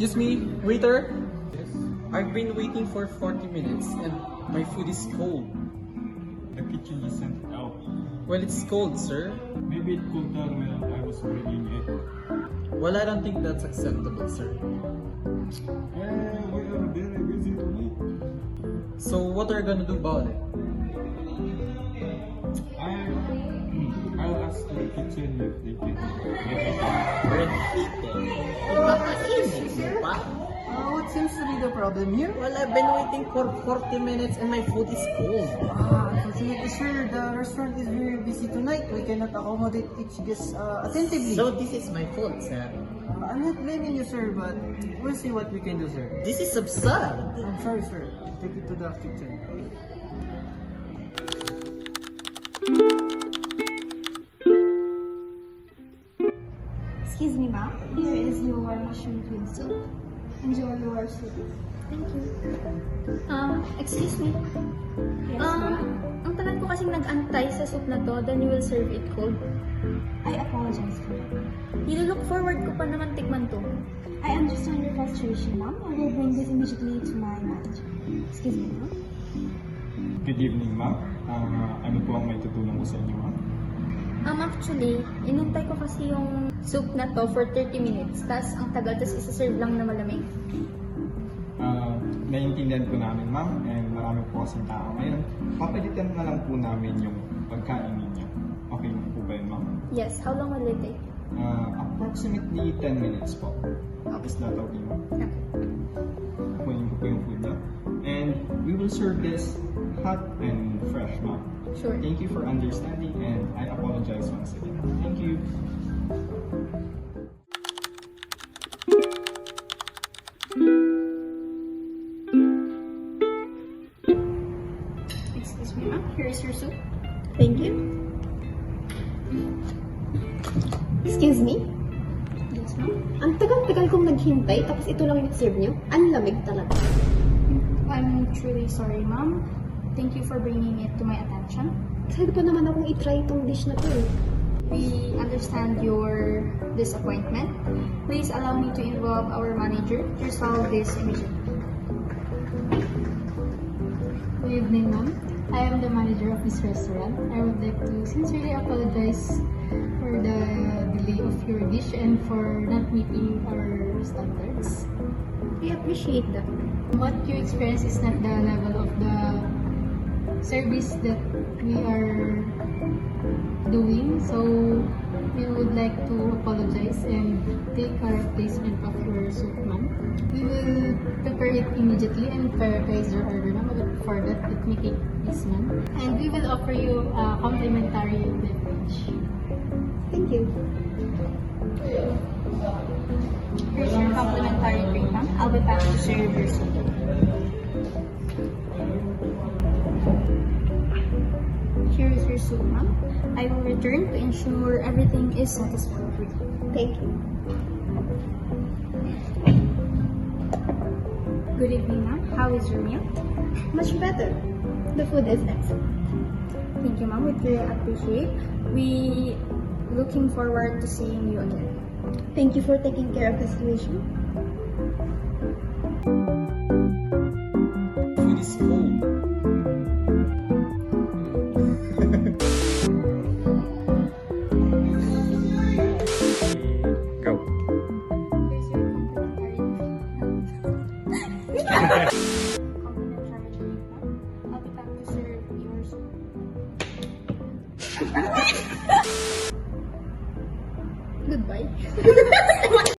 Excuse me, waiter. Yes, I've been waiting for 40 minutes and my food is cold. the kitchen isn't out. Well, it's cold, sir. Maybe it cooled down when I was bringing it. Well, I don't think that's acceptable, sir. We are very busy tonight. So, what are you gonna do about it? I'll ask the kitchen if they can get it out. What seems to be the problem here? Well, I've been waiting for 40 minutes and my food is cold. Unfortunately, sir, the restaurant is very busy tonight. We cannot accommodate each guest attentively. So, this is my fault, sir. I'm not blaming you, sir, but we'll see what we can do, sir. This is absurd. I'm sorry, sir. Take it to the kitchen. Excuse me, ma'am. Here is your mushroom cream soup. Enjoy your soup. Thank you. Excuse me. Yes, ma'am. Ang tagal ko kasing nag-antay sa soup na to, then you will serve it cold. I apologize for that. Nilook forward ko pa naman tikman to. I understand your frustration, ma'am. I will bring this immediately to my manager. Excuse me, ma'am. Good evening, ma'am. Ano po ang may tutulong ko sa inyo, ma'am? Actually, inintay ko kasi yung soup na to for 30 minutes. Tapos ang tagal, tapos isa-serve lang na malamig. Naiintindihan po namin, ma'am, and marami po kasing tao ngayon. Papalitan na lang po namin yung pagkain ninyo. Okay na po ba yun, ma'am? Yes, how long will it take? Approximately 10 minutes po. Tapos na ito, ma'am. Okay. Kunin ko po yung food niyo. And we will serve this hot and fresh, ma'am. Sure. Thank you for understanding, and I apologize once again. Thank you. Excuse me, ma'am. Here is your soup. Thank you. Excuse me? Yes, ma'am. Ang tagal-tagal kong naghintay, tapos ito lang yung serve niyo. Ang lamig talaga. I'm truly sorry, ma'am. Thank you for bringing it to my attention. Excited pa naman akong itry itong dish na to eh. We understand your disappointment. Please allow me to involve our manager to resolve this immediately. Good evening, ma'am. I am the manager of this restaurant. I would like to sincerely apologize for the delay of your dish and for not meeting our standards. I appreciate that. What you experience is not the level of the service that we are doing, so we would like to apologize and take a replacement of your soup, ma'am. We will prepare it immediately and prioritize your order, ma'am. But for that, let me take this, ma'am. And we will offer you a complimentary beverage. Thank you. Here's your complimentary drink, ma'am. I'll be back to serve your soup. Here is your soup, ma'am. I will return to ensure everything is satisfactory. Thank you. Good evening, ma'am. How is your meal? Much better. The food is excellent. Thank you, ma'am. We really appreciate. We looking forward to seeing you again. Thank you for taking care of the situation. Food is cold. Go. Here's your complimentary drink, ma'am. I'll be back to serve your soup.